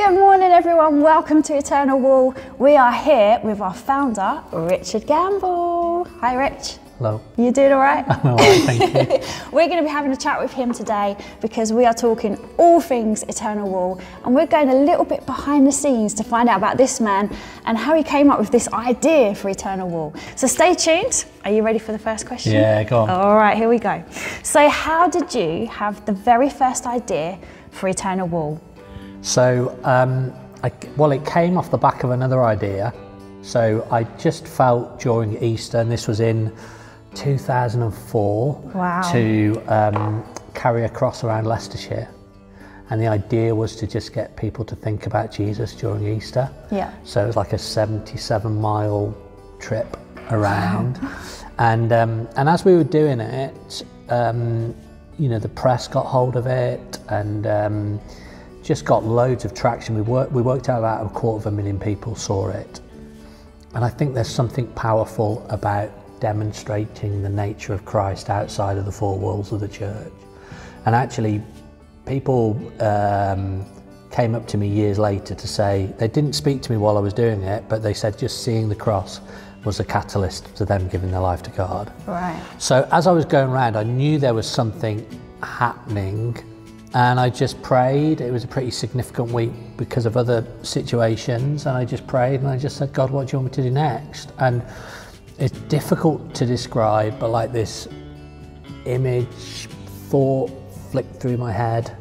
Good morning everyone, welcome to Eternal Wall. We are here with our founder, Richard Gamble. Hi Rich. Hello. You doing all right? I'm all right, thank you. We're going to be having a chat with him today because we are talking all things Eternal Wall, and we're going a little bit behind the scenes to find out about this man and how he came up with this idea for Eternal Wall. So stay tuned. Are you ready for the first question? Yeah, go on. All right, here we go. So how did you have the very first idea for Eternal Wall? So, well, it came off the back of another idea. So I just felt during Easter, and this was in 2004, wow, to carry a cross around Leicestershire. And the idea was to just get people to think about Jesus during Easter. Yeah. So it was like a 77-mile trip around. Wow. And as we were doing it, you know, the press got hold of it and just got loads of traction. We worked out about 250,000 people saw it. And I think there's something powerful about demonstrating the nature of Christ outside of the four walls of the church. And actually, people came up to me years later to say, they didn't speak to me while I was doing it, but they said just seeing the cross was a catalyst to them giving their life to God. Right. So as I was going around, I knew there was something happening, and I just prayed. It was a pretty significant week because of other situations, and I just prayed and I just said, God, what do you want me to do next? And it's difficult to describe, but like this image, thought flicked through my head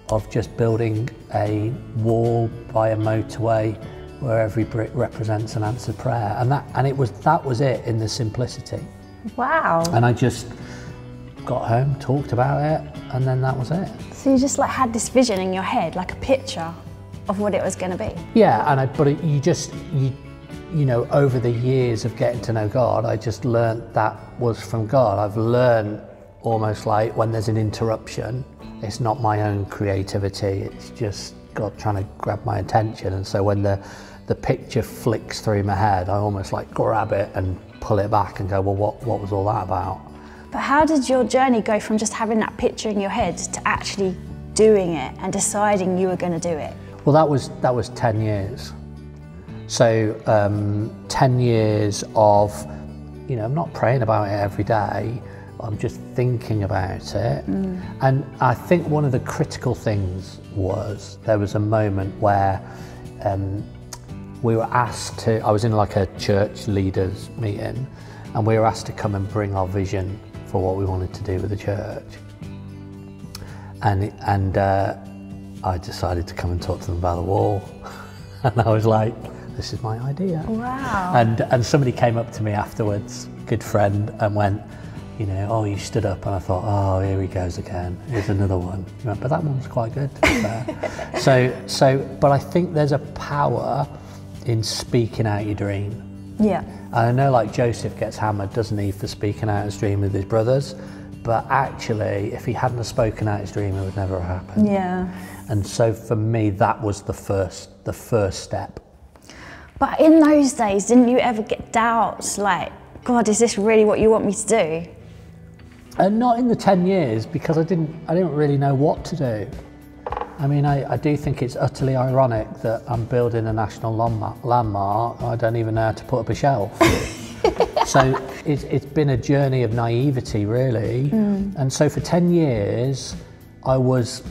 of just building a wall by a motorway where every brick represents an answered prayer, and that was it in the simplicity. Wow. And I just got home, talked about it, and then that was it. So you just like had this vision in your head, like a picture of what it was going to be. Yeah, and you know, over the years of getting to know God, I just learned that was from God. I've learned almost like when there's an interruption, it's not my own creativity, it's just God trying to grab my attention. And so when the picture flicks through my head, I almost like grab it and pull it back and go, well, what was all that about? But how did your journey go from just having that picture in your head to actually doing it and deciding you were going to do it? Well, that was 10 years. So 10 years of, you know, I'm not praying about it every day, I'm just thinking about it. And I think one of the critical things was there was a moment where we were asked to, I was in like a church leaders meeting, and we were asked to come and bring our vision for what we wanted to do with the church. And I decided to come and talk to them about the wall. And I was like, this is my idea. Wow. And somebody came up to me afterwards, good friend, and went, you know, oh, you stood up, and I thought, oh, here he goes again. Here's another one. But that one was quite good, to be fair. But I think there's a power in speaking out your dream. Yeah. And I know like Joseph gets hammered, doesn't he, for speaking out his dream with his brothers. But actually, if he hadn't have spoken out his dream, it would never have happened. Yeah. And so for me, that was the first step. But in those days, didn't you ever get doubts like, God, is this really what you want me to do? And not in the 10 years, because I didn't really know what to do. I mean, I do think it's utterly ironic that I'm building a national landmark. I don't even know how to put up a shelf. So it's been a journey of naivety, really. And so for 10 years, I was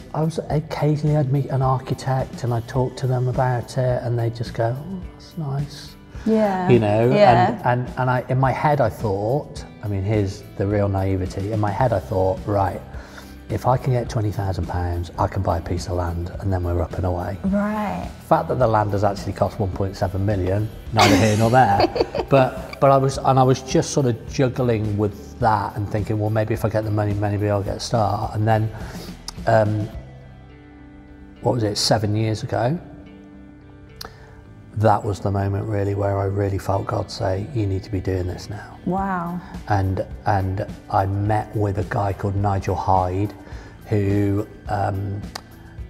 occasionally I'd meet an architect and I'd talk to them about it, and they'd just go, oh, that's nice. Yeah. You know, yeah. And I, in my head, I thought, I mean, here's the real naivety. In my head, I thought, right, if I can get £20,000, I can buy a piece of land, and then we're up and away. Right. The fact that the land has actually cost 1.7 million, neither here nor there. But I was just sort of juggling with that and thinking, well, maybe if I get the money, maybe I'll get a start. And then, what was it, 7 years ago? That was the moment really where I really felt God say, you need to be doing this now. Wow. And I met with a guy called Nigel Hyde, who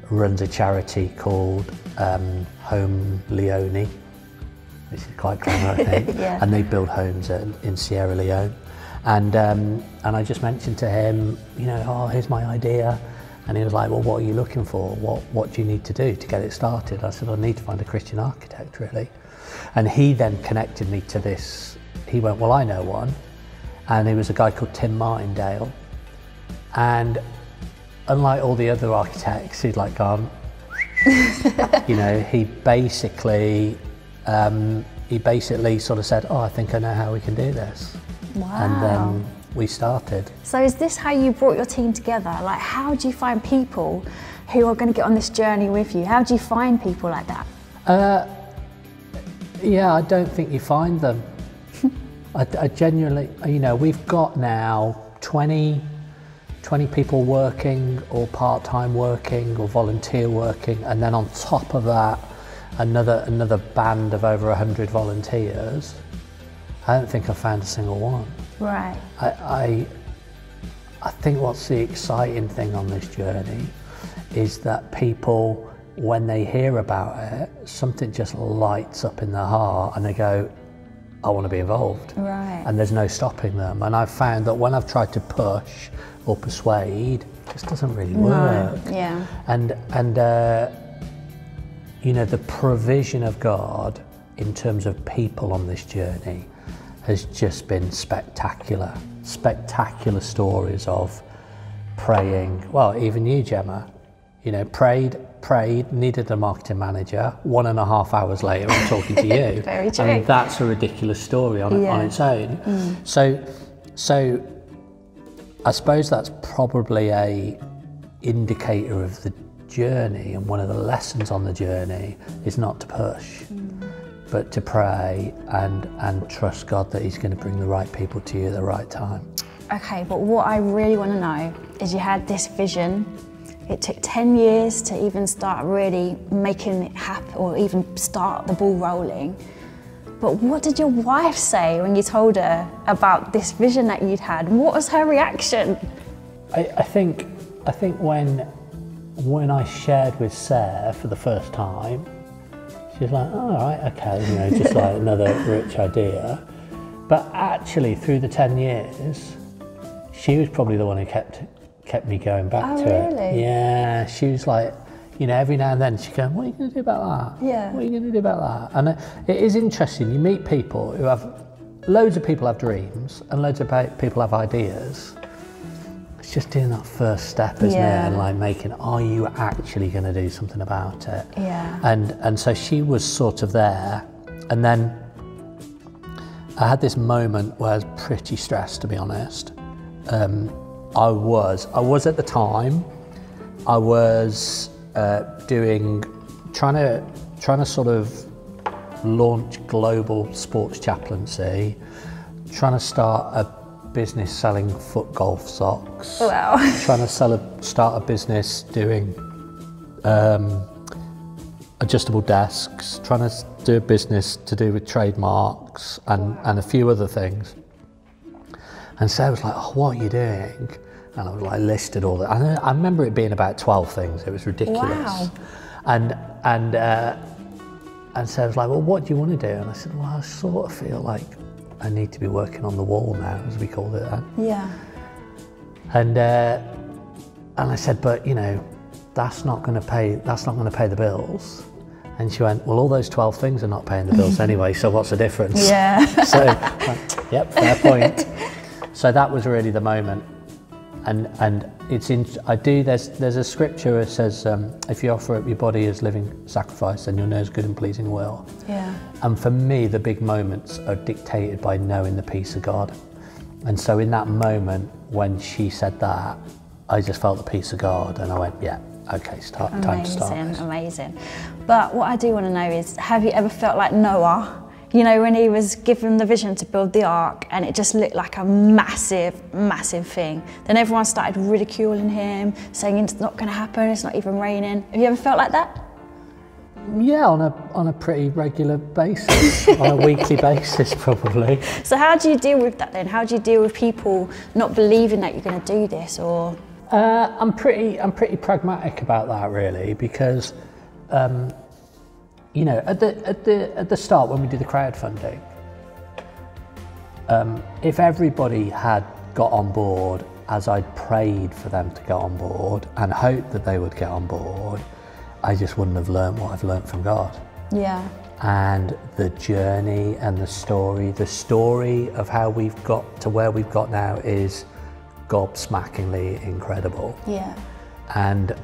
runs a charity called Home Leone, which is quite clever, I think. Yeah. And they build homes in Sierra Leone. And I just mentioned to him, you know, oh, here's my idea. And he was like, well, what are you looking for? What do you need to do to get it started? I said, I need to find a Christian architect, really. And he then connected me to this. He went, well, I know one. And he was a guy called Tim Martindale. And unlike all the other architects, he'd like gone, you know, he basically sort of said, oh, I think I know how we can do this. Wow. And then we started. So is this how you brought your team together? Like, how do you find people who are going to get on this journey with you? How do you find people like that? Yeah, I don't think you find them. I genuinely, you know, we've got now 20 people working, or part-time working, or volunteer working, and then on top of that, another band of over 100 volunteers. I don't think I've found a single one. Right. I think what's the exciting thing on this journey is that people, when they hear about it, something just lights up in their heart and they go, I want to be involved. Right. And there's no stopping them. And I've found that when I've tried to push or persuade, it just doesn't really work. No. Yeah. And you know, the provision of God in terms of people on this journey has just been spectacular. Spectacular stories of praying. Well, even you, Gemma, you know, prayed, needed a marketing manager. 1.5 hours later, I'm talking to you. Very true. I mean, that's a ridiculous story on its own. So I suppose that's probably a indicator of the journey, and one of the lessons on the journey is not to push, but to pray and trust God that he's going to bring the right people to you at the right time. Okay, but what I really want to know is, you had this vision. It took 10 years to even start really making it happen, or even start the ball rolling. But what did your wife say when you told her about this vision that you'd had? What was her reaction? I think when I shared with Sarah for the first time, she was like, oh, all right, okay, you know, just like another rich idea. But actually, through the 10 years, she was probably the one who kept me going back to it. Really? Yeah, she was like, you know, every now and then she'd go, what are you going to do about that? Yeah. What are you going to do about that? And it is interesting, you meet people who have, loads of people have dreams and loads of people have ideas. It's just doing that first step, isn't it? And like making, are you actually going to do something about it? Yeah. And so she was sort of there. And then I had this moment where I was pretty stressed, to be honest. I was at the time, I was trying to sort of launch global sports chaplaincy, trying to start a business selling foot golf socks. Wow. Trying to start a business doing adjustable desks, trying to do a business to do with trademarks and a few other things. And Sarah was like, oh, what are you doing? And I was like, listed all that. I remember it being about 12 things. It was ridiculous. Wow. And Sarah was like, well, what do you want to do? And I said, well, I sort of feel like I need to be working on the wall now, as we called it then. Yeah. And I said, but you know, that's not going to pay the bills. And she went, well, all those 12 things are not paying the bills anyway, so what's the difference? Yeah. So, yep, fair point. So that was really the moment. And it's there's a scripture that says, if you offer up your body as living sacrifice, then you'll know his good and pleasing will. Yeah. And for me, the big moments are dictated by knowing the peace of God. And so in that moment, when she said that, I just felt the peace of God, and I went, yeah, okay, time to start. Amazing. But what I do want to know is, have you ever felt like Noah? You know, when he was given the vision to build the ark and it just looked like a massive, massive thing. Then everyone started ridiculing him, saying it's not going to happen, it's not even raining. Have you ever felt like that? Yeah, on a pretty regular basis, on a weekly basis probably. So how do you deal with that then? How do you deal with people not believing that you're going to do this, or? I'm pretty pragmatic about that, really, because you know, at the start when we did the crowdfunding, if everybody had got on board as I prayed for them to get on board and hoped that they would get on board, I just wouldn't have learned what I've learned from God. Yeah. And the journey and the story of how we've got to where we've got now is gobsmackingly incredible. Yeah. And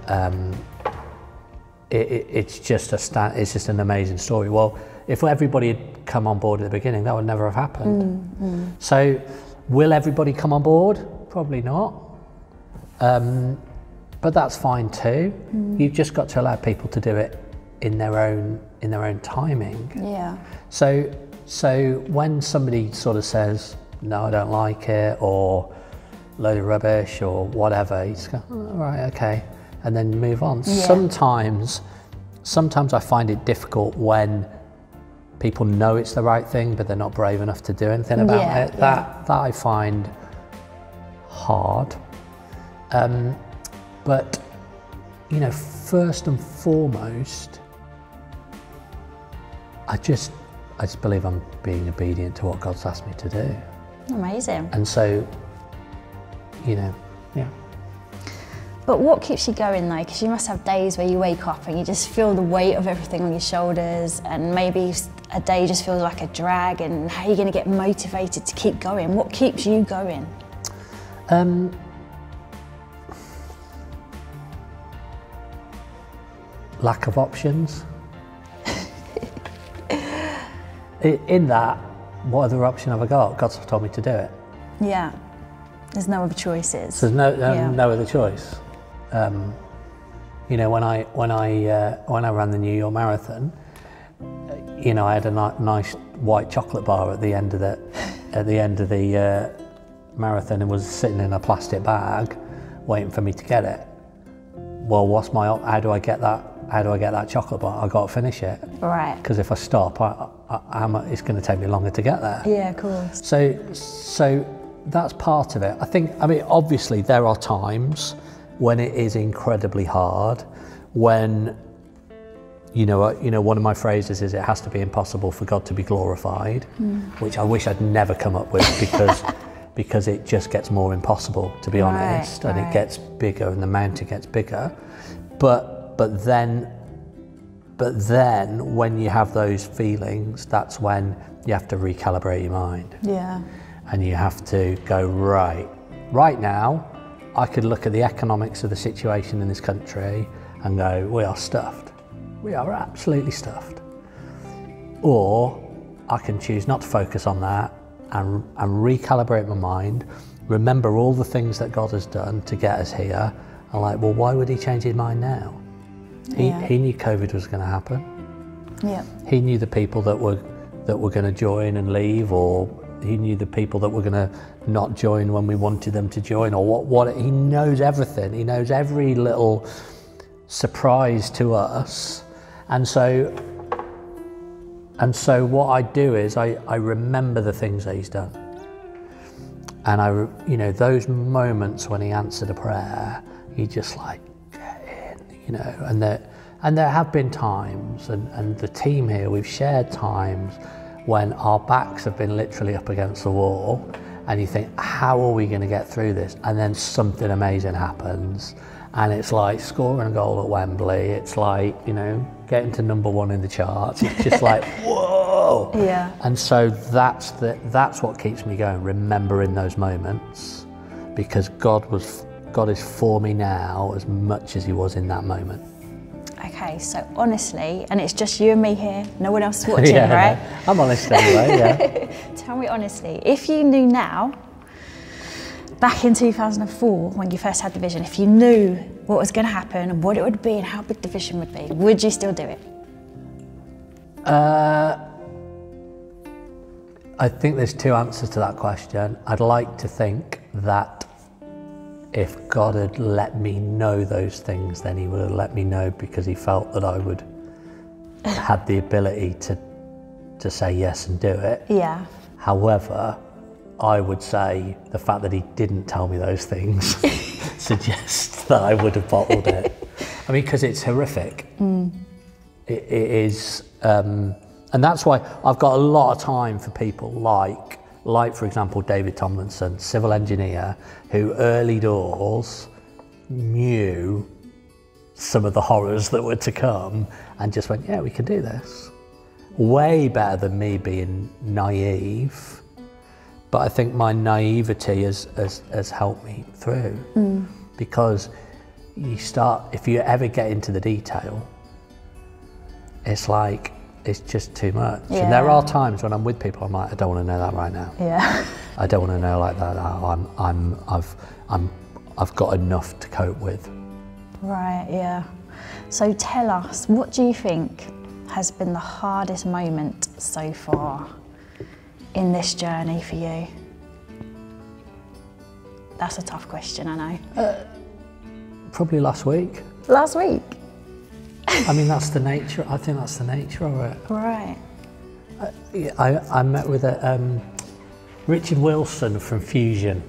it's just an amazing story. Well, if everybody had come on board at the beginning, that would never have happened. So will everybody come on board? Probably not. But that's fine too. You've just got to allow people to do it in their own timing. Yeah. So when somebody sort of says, no, I don't like it, or load of rubbish or whatever, you just go, oh, right, okay, and then move on. Yeah. Sometimes I find it difficult when people know it's the right thing, but they're not brave enough to do anything about it. That I find hard. But, you know, first and foremost, I just believe I'm being obedient to what God's asked me to do. Amazing. And so, you know, yeah. But what keeps you going though? Because you must have days where you wake up and you just feel the weight of everything on your shoulders, and maybe a day just feels like a drag, and how are you going to get motivated to keep going? What keeps you going? Lack of options. In that, what other option have I got? God's told me to do it. Yeah. There's no other choices. So there's no other choice. You know, when I ran the New York Marathon, you know, I had a nice white chocolate bar at the end of the marathon, and was sitting in a plastic bag, waiting for me to get it. Well, how do I get that chocolate bar? I got to finish it. Right. Because if I stop, it's going to take me longer to get there. Yeah, of course. So that's part of it. I mean, obviously there are times when it is incredibly hard, when, you know, one of my phrases is, it has to be impossible for God to be glorified, which I wish I'd never come up with, because it just gets more impossible, to be honest, and it gets bigger, and the mountain gets bigger. But then when you have those feelings, that's when you have to recalibrate your mind. Yeah. And you have to go, right now, I could look at the economics of the situation in this country and go, we are stuffed. We are absolutely stuffed. Or I can choose not to focus on that and recalibrate my mind, remember all the things that God has done to get us here, and like, well, why would he change his mind now? He knew COVID was going to happen. Yeah. He knew the people that were going to join and leave, or he knew the people that were going to not join when we wanted them to join, or what. He knows everything. He knows every little surprise to us. And so what I do is I remember the things that he's done. And you know, those moments when he answered a prayer, you just like, get in, you know, and there have been times, and the team here, we've shared times when our backs have been literally up against the wall, and you think, how are we going to get through this? And then something amazing happens, and it's like scoring a goal at Wembley. It's like, you know, getting to #1 in the charts. It's just like, whoa. Yeah. And so that's what keeps me going, remembering those moments, because God is for me now as much as he was in that moment. Okay, so honestly, and it's just you and me here, no one else is watching, right? No, I'm honest anyway, yeah. Tell me honestly, if you knew now, back in 2004, when you first had the vision, if you knew what was going to happen and what it would be and how big the vision would be, would you still do it? I think there's two answers to that question. I'd like to think that if God had let me know those things, then he would have let me know because he felt that I would have the ability to say yes and do it. Yeah. However, I would say the fact that he didn't tell me those things suggests that I would have bottled it. I mean, because it's horrific. It is, and that's why I've got a lot of time for people like like for example, David Tomlinson, civil engineer, who early doors knew some of the horrors that were to come and just went, yeah, we can do this. Way better than me being naive. But I think my naivety has helped me through. Because you start, if you ever get into the detail, it's like, it's just too much. Yeah. And there are times when I'm with people, I'm like, I don't want to know that right now. Yeah. I don't want to know like that. I've got enough to cope with. Right, yeah. So tell us, what do you think has been the hardest moment so far in this journey for you? That's a tough question, I know. Probably last week. Last week? I mean, that's the nature, I think that's the nature of it. Right. I met with Richard Wilson from Fusion.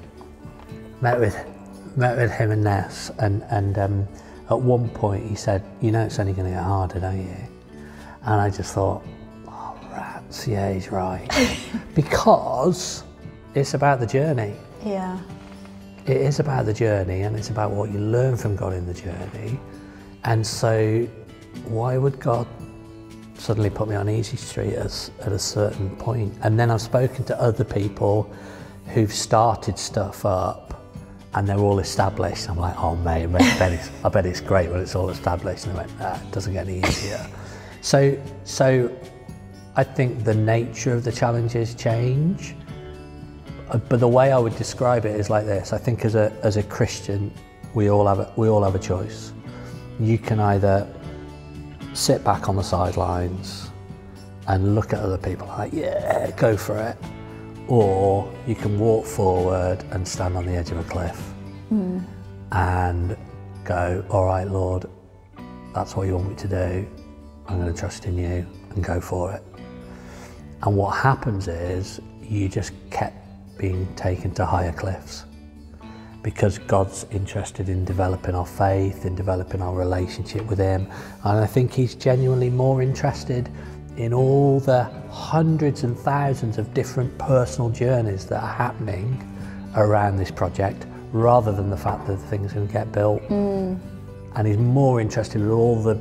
Met with him and Ness, and at one point he said, you know it's only going to get harder, don't you? And I just thought, oh rats, yeah, he's right. Because it's about the journey. Yeah. It is about the journey, and it's about what you learn from God in the journey. And so why would God suddenly put me on Easy Street at a certain point? And then I've spoken to other people who've started stuff up and they're all established. I'm like, oh mate, I bet it's great when it's all established. And they went, it doesn't get any easier. So I think the nature of the challenges change. But the way I would describe it is like this. I think as a Christian, we all have a choice. You can either sit back on the sidelines and look at other people like, yeah, go for it. Or you can walk forward and stand on the edge of a cliff and go, all right, Lord, that's what you want me to do. I'm going to trust in you and go for it. And what happens is you just kept being taken to higher cliffs, because God's interested in developing our faith, in developing our relationship with Him. And I think He's genuinely more interested in all the hundreds and thousands of different personal journeys that are happening around this project, rather than the fact that the thing's going to get built. And He's more interested in all the,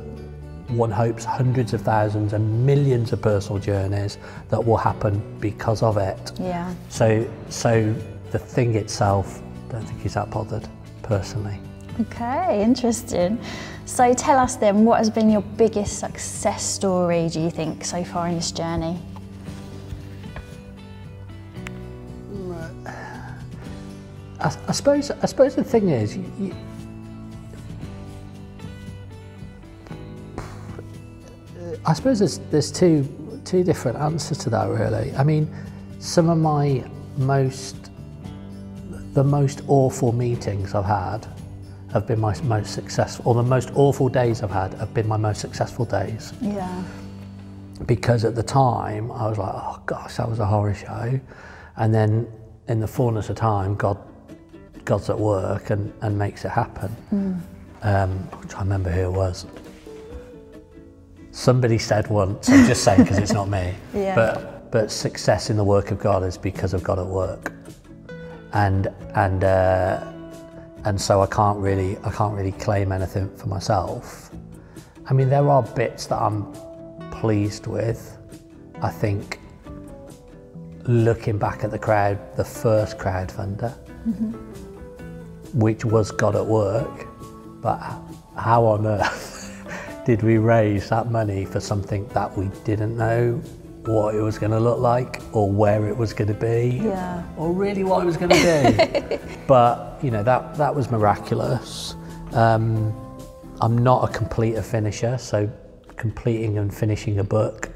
one hopes, hundreds of thousands and millions of personal journeys that will happen because of it. Yeah. So the thing itself, I don't think He's that bothered, personally. Okay, interesting. So tell us then, what has been your biggest success story, do you think, so far in this journey? I suppose the thing is, I suppose there's two different answers to that, really. I mean, some of the most awful meetings I've had have been my most successful, or the most awful days I've had have been my most successful days. Yeah. Because at the time I was like, oh gosh, that was a horror show. And then in the fullness of time, God's at work and makes it happen. I'm trying to remember who it was. Somebody said once, I'm just saying because it's not me, but success in the work of God is because of God at work. And so I can't really claim anything for myself. I mean, there are bits that I'm pleased with. I think looking back at the first crowdfunder, which was God at work, but how on earth did we raise that money for something that we didn't know what it was going to look like, or where it was going to be, or really what it was going to do? But you know, that was miraculous. I'm not a completer finisher, so completing and finishing a book,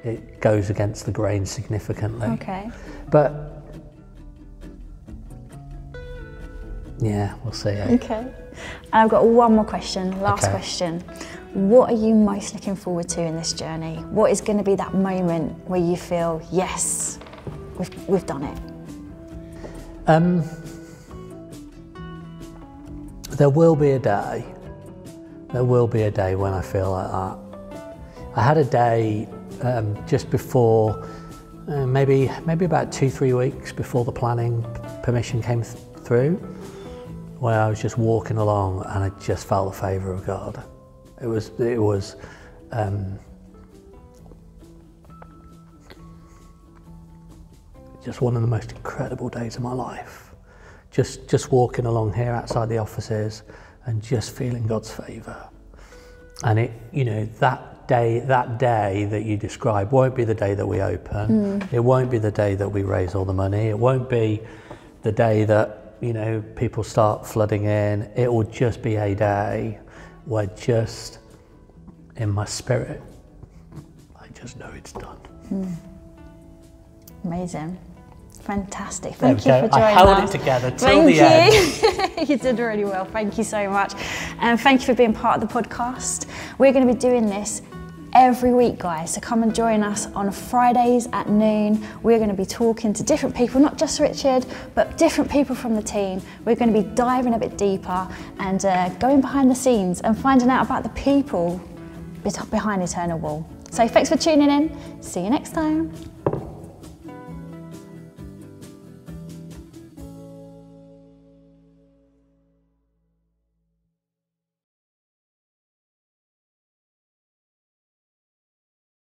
it goes against the grain significantly. Okay. But yeah, we'll see. Okay. And I've got one more question, last question. What are you most looking forward to in this journey? What is going to be that moment where you feel, yes, we've done it? There will be a day. There will be a day when I feel like that. I had a day just before maybe about 2-3 weeks before the planning permission came through, where I was just walking along and I just felt the favour of God. It was just one of the most incredible days of my life. Just walking along here outside the offices and just feeling God's favour. And it, you know, that day that you describe won't be the day that we open. It won't be the day that we raise all the money. It won't be the day that, you know, people start flooding in. It will just be a day where just in my spirit, I just know it's done. Amazing. Fantastic. Thank you for joining us. I held it together till the end. You did really well. Thank you so much. And thank you for being part of the podcast. We're going to be doing this every week, guys. So come and join us on Fridays at noon. We're going to be talking to different people, not just Richard, but different people from the team. We're going to be diving a bit deeper and going behind the scenes and finding out about the people behind Eternal Wall. So thanks for tuning in. See you next time.